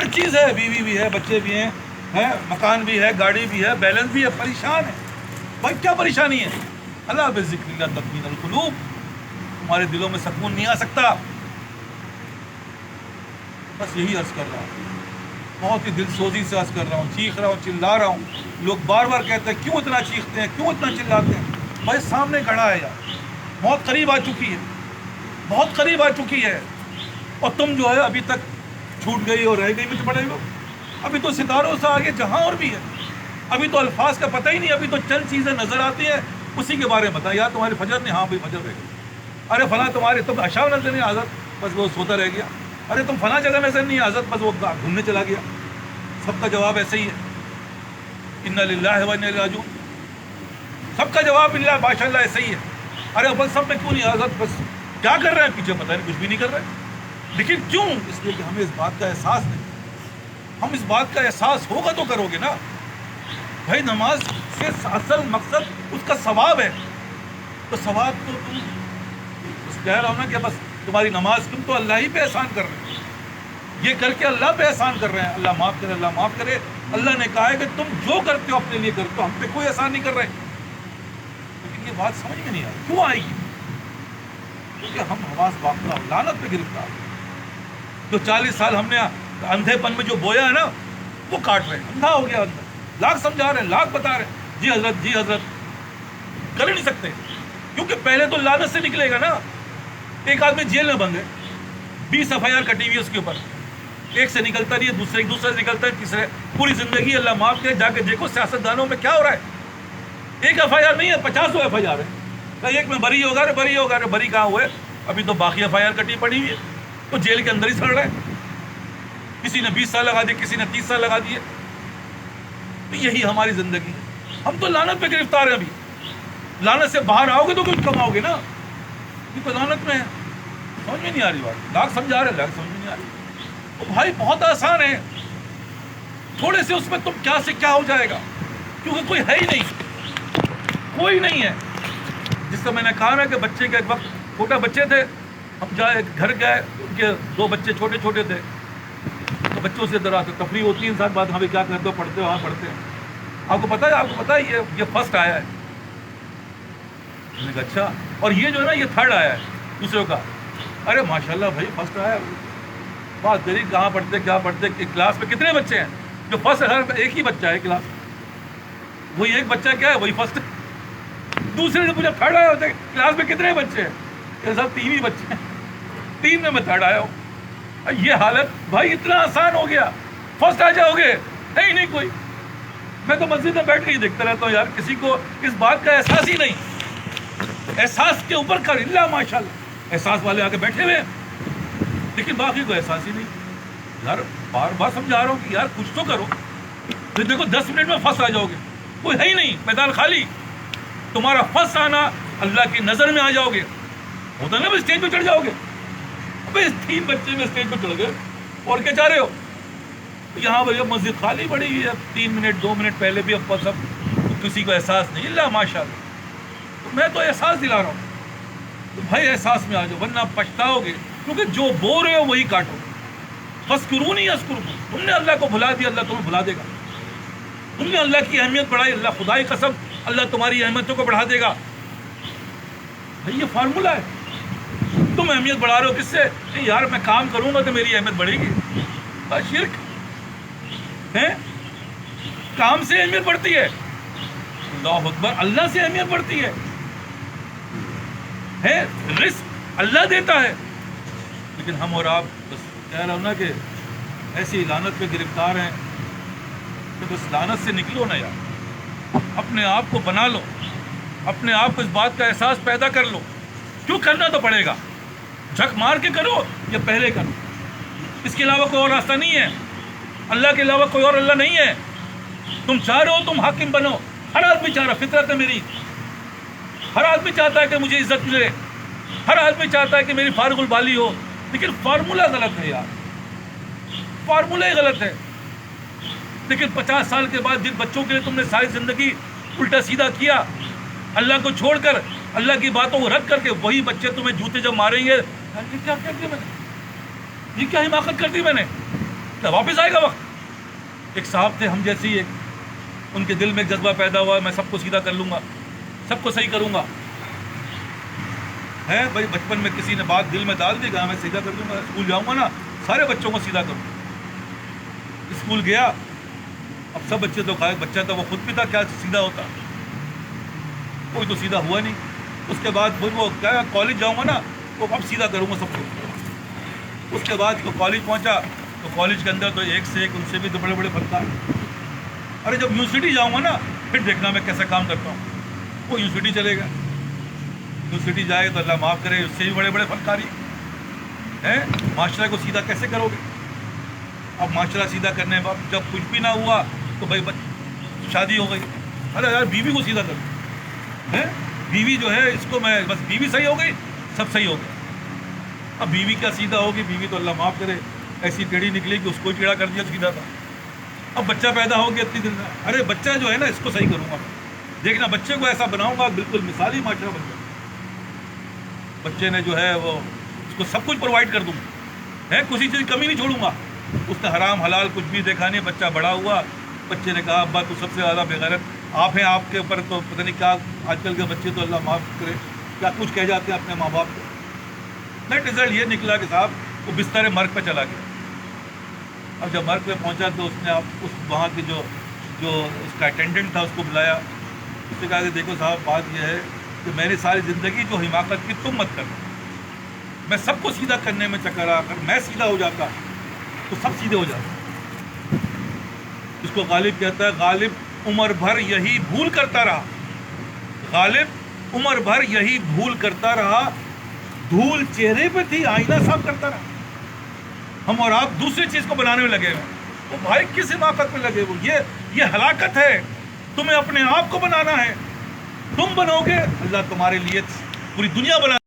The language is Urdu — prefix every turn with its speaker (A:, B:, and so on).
A: ہر چیز ہے، بیوی بھی ہے، بچے بھی ہیں، مکان بھی ہے، گاڑی بھی ہے، بیلنس بھی ہے، پریشان ہے. بھائی کیا پریشانی ہے؟ اللہ بذکر اللہ تطمئن القلوب. ہمارے دلوں میں سکون نہیں آ سکتا. بس یہی عرض کر رہا ہوں، بہت ہی دل سوزی سے عرض کر رہا ہوں، چیخ رہا ہوں، چلا رہا ہوں. لوگ بار بار کہتے ہیں کیوں اتنا چیختے ہیں، کیوں اتنا چلاتے ہیں؟ بھائی سامنے کھڑا ہے یار، موت قریب آ چکی ہے، بہت قریب آ چکی ہے. اور تم جو ہے ابھی تک چھوٹ گئی اور رہ گئی مجھ پڑے گا. ابھی تو ستاروں سے آگے جہاں اور بھی ہے. ابھی تو الفاظ کا پتہ ہی نہیں، ابھی تو چند چیزیں نظر آتی ہیں، اسی کے بارے میں بتا. یار تمہاری فجر نہیں، ہاں بھائی فجر رہ گئی. ارے فلاں تمہارے تم عشاء نظر نہیں حضرت، بس وہ سوتا رہ گیا. ارے تم فلاں جگہ نظر نہیں حضرت، بس وہ گھومنے چلا گیا. سب کا جواب ایسے ہی ہے، انا للہ و انا الیہ راجعون. سب کا جواب اللہ ماشاء اللہ ایسے ہی ہے. ارے بس سب میں کیوں نہیں حضرت، بس کیا کر رہے ہیں پیچھے پتہ نہیں، کچھ بھی نہیں کر رہے. لیکن کیوں؟ اس لیے کہ ہمیں اس بات کا احساس نہیں. ہم اس بات کا احساس ہوگا تو کرو گے نا. بھائی نماز سے اصل مقصد اس کا ثواب ہے. تو ثواب تو تم بس کہہ رہا ہوں نا کہ بس تمہاری نماز تم تو اللہ ہی پہ احسان کر رہے ہیں. یہ کر کے اللہ پہ احسان کر رہے ہیں، اللہ معاف کرے، اللہ معاف کرے. اللہ نے کہا ہے کہ تم جو کرتے ہو اپنے لیے کرتے ہو، ہم پہ کوئی احسان نہیں کر رہے. لیکن یہ بات سمجھ میں نہیں آئی، کیوں آئے گی؟ کیونکہ ہم حواس باختہ لعنت پہ گرفتار. جو 40 سال ہم نے اندھے پن میں جو بویا ہے نا، وہ کاٹ رہے ہیں. اندھا ہو گیا اندر، لاکھ سمجھا رہے ہیں، لاکھ بتا رہے ہیں، جی حضرت جی حضرت، کر ہی نہیں سکتے. کیونکہ پہلے تو لعنت سے نکلے گا نا. ایک آدمی جیل میں بند ہے، 20 FIR کٹی ہوئی ہے اس کے اوپر، ایک سے نکلتا نہیں ہے، دوسرے سے نکلتا ہے، تیسرے. پوری زندگی اللہ معاف کرے جا کے دیکھو سیاستدانوں میں کیا ہو رہا ہے. ایک FIR نہیں ہے، 50 FIR ہے. ایک میں بری ہوگا، رے بری ہوگا، رے بری کہاں ہوئے؟ ابھی تو باقی FIR کٹی پڑی ہوئی ہے، تو جیل کے اندر ہی سڑ رہا ہے. کسی نے 20 سال لگا دیے، کسی نے 30 سال لگا دیے. تو یہی ہماری زندگی ہے. ہم تو لعنت پہ گرفتار ہیں. ابھی لعنت سے باہر آؤ گے تو کچھ کماؤ گے نا. یہ تو لعنت میں ہے. سمجھ میں نہیں آ رہی بات. لاکھ سمجھا رہے، لاکھ سمجھ میں نہیں آ رہی. تو بھائی بہت آسان ہے، تھوڑے سے اس میں تم کیا سے کیا ہو جائے گا. کیونکہ کوئی ہے ہی نہیں، کوئی نہیں ہے. جس سے میں نے کہا نا کہ بچے کے ایک وقت چھوٹا بچے تھے، ہم جائے گھر گئے، ان کے 2 بچے چھوٹے چھوٹے تھے. تو بچوں سے ذرا تفریح ہوتی ہے انسان، بات ہمیں کیا کرتے ہو، پڑھتے ہو؟ ہاں پڑھتے ہیں. آپ کو پتہ ہے یہ فرسٹ آیا ہے. میں نے کہا اچھا، اور یہ جو ہے نا یہ 3rd آیا ہے دوسروں کا. ارے ماشاء اللہ بھائی فرسٹ آیا. بات کری کہاں پڑھتے کیا پڑھتے، کلاس میں کتنے بچے ہیں؟ جو فرسٹ ہے ایک ہی بچہ ہے کلاس میں، وہی ایک بچہ کیا ہے وہی فرسٹ. دوسرے سے پوچھا 3rd آیا ہوتے کلاس میں کتنے بچے ہیں؟ یہ سب 3 ہی بچے ہیں. 3 میں 3rd آیا ہوں. یہ حالت بھائی اتنا آسان ہو گیا، فرسٹ آ جاؤ گے. ہے ہی نہیں کوئی. میں تو مسجد میں بیٹھ کے ہی دیکھتا رہتا ہوں یار، کسی کو اس بات کا احساس ہی نہیں. احساس کے اوپر کر اللہ ماشاء اللہ، احساس والے آ کے بیٹھے ہوئے، لیکن باقی کو احساس ہی نہیں. یار بار بار سمجھا رہا ہوں کہ یار کچھ تو کرو. پھر دیکھو 10 منٹ میں فرسٹ آ جاؤ گے، کوئی ہے ہی نہیں، میدان خالی. تمہارا فرسٹ آنا اللہ کی نظر میں آ جاؤ گے. ہوتا نا اسٹیج پہ چڑھ جاؤ گے. ابھی 3 بچے میں اسٹیج پہ چڑھ گئے اور کیا چاہ رہے ہو؟ یہاں پر مسجد خالی پڑی ہوئی ہے، 3 منٹ 2 منٹ پہلے بھی اب سب کسی کو احساس نہیں. اللہ ماشاء اللہ. تو میں تو احساس دلا رہا ہوں. تو بھائی احساس میں آ جاؤ ورنہ پچھتاؤ گے. کیونکہ جو بو رہے ہو وہی کاٹو. فَاذْكُرُونِي أَذْكُرْكُمْ. تم نے اللہ کو بھلا دیا، اللہ تمہیں بھلا دے گا. تم نے اللہ کی اہمیت بڑھائی، اللہ خدائی قسم اللہ تمہاری اہمیتوں کو بڑھا دے گا. بھائی یہ فارمولہ ہے. تم اہمیت بڑھا رہے ہو کس سے؟ نہیں یار میں کام کروں گا تو میری اہمیت بڑھے گی. بس شرک ہے. کام سے اہمیت بڑھتی ہے. اللہ اکبر، اللہ سے اہمیت بڑھتی ہے. رزق اللہ دیتا ہے. لیکن ہم اور آپ بس کہہ رہا ہوں نا کہ ایسی لعنت پہ گرفتار ہیں کہ بس لعنت سے نکلو نا یار. اپنے آپ کو بنا لو، اپنے آپ کو اس بات کا احساس پیدا کر لو. کیوں کرنا تو پڑے گا. جھک مار کے کرو یا پہلے کرو. اس کے علاوہ کوئی اور راستہ نہیں ہے. اللہ کے علاوہ کوئی اور اللہ نہیں ہے. تم چاہ رہے ہو تم حاکم بنو. ہر آدمی چاہ رہا، فطرت ہے میری. ہر آدمی چاہتا ہے کہ مجھے عزت ملے. ہر آدمی چاہتا ہے کہ میری فارغ البالی ہو. لیکن فارمولہ غلط ہے یار، فارمولہ ہی غلط ہے. لیکن 50 سال کے بعد جن بچوں کے لیے تم نے ساری زندگی الٹا سیدھا کیا، اللہ کو چھوڑ کر، اللہ کی باتوں کو رد کر کے، وہی بچے تمہیں جوتے جب ماریں گے، یہ کیا کیا میں نے، یہ کیا حماقت کر دی میں نے. کیا واپس آئے گا وقت؟ ایک صاحب تھے ہم جیسے ہی، ایک ان کے دل میں ایک جذبہ پیدا ہوا، میں سب کو سیدھا کر لوں گا، سب کو صحیح کروں گا. ہے بھائی بچپن میں کسی نے بات دل میں ڈال دی، کہا میں سیدھا کر دوں گا، اسکول جاؤں گا نا سارے بچوں کو سیدھا کروں. اسکول گیا، اب سب بچے تو بچہ تھا، وہ خود بھی تھا کیا سیدھا ہوتا، کوئی تو سیدھا ہوا نہیں. اس کے بعد پھر وہ کیا کالج جاؤں گا نا وہ اب سیدھا کروں گا سب کو. اس کے بعد وہ کالج پہنچا تو کالج کے اندر تو ایک سے ایک ان سے بھی تو بڑے بڑے فنکار. ارے جب یونیورسٹی جاؤں گا نا پھر دیکھنا میں کیسا کام کرتا ہوں. وہ یونیورسٹی چلے گا، یونیورسٹی جائے تو اللہ معاف کرے اس سے بھی بڑے بڑے فنکاری ہیں. معاشرے کو سیدھا کیسے کرو گے؟ اب معاشرہ سیدھا کرنے کے بعد جب کچھ بھی نہ ہوا تو بھائی شادی ہو گئی. ارے یار بیوی کو سیدھا کرو ہے، بیوی جو ہے اس کو میں بس بیوی صحیح ہو گئی سب صحیح ہو گیا. اب بیوی کیا سیدھا ہوگی، بیوی تو اللہ معاف کرے ایسی ٹیڑھی نکلی کہ اس کو ٹیڑھا کر دیا سیدھا تھا. اب بچہ پیدا ہو گیا اتنی دن میں، ارے بچہ جو ہے نا اس کو صحیح کروں گا، دیکھنا بچے کو ایسا بناؤں گا بالکل مثالی معاشرہ بن جائے. بچے نے جو ہے وہ اس کو سب کچھ پرووائڈ کر دوں گا، ہے کسی چیز کی کمی نہیں چھوڑوں گا. اس نے حرام حلال کچھ بھی دیکھا نہیں. بچہ بڑا ہوا، بچے نے کہا ابا تو سب سے زیادہ بے غیرت آپ ہیں، آپ کے اوپر تو پتہ نہیں کیا آج کل کے بچے تو اللہ معاف کرے کیا کچھ کہہ جاتے ہیں اپنے ماں باپ کو. نیٹ رزلٹ یہ نکلا کہ صاحب وہ بستر مرگ پہ چلا گیا. اب جب مرگ پہ پہنچا تو اس نے اس وہاں کے جو اس کا اٹینڈنٹ تھا اس کو بلایا. اس نے کہا کہ دیکھو صاحب بات یہ ہے کہ میں نے ساری زندگی جو حماقت کی تم مت کرنا، میں سب کو سیدھا کرنے میں چکر رہا، اگر میں سیدھا ہو جاتا تو سب سیدھے ہو جاتے. اس کو غالب کہتا ہے، غالب عمر بھر یہی بھول کرتا رہا، غالب عمر بھر یہی بھول کرتا رہا، دھول چہرے پہ تھی آئینہ صاف کرتا رہا. ہم اور آپ دوسری چیز کو بنانے میں لگے ہوئے، وہ بھائی کس حماقت میں لگے ہوئے، یہ ہلاکت ہے. تمہیں اپنے آپ کو بنانا ہے، تم بنو گے اللہ تمہارے لیے پوری دنیا بنا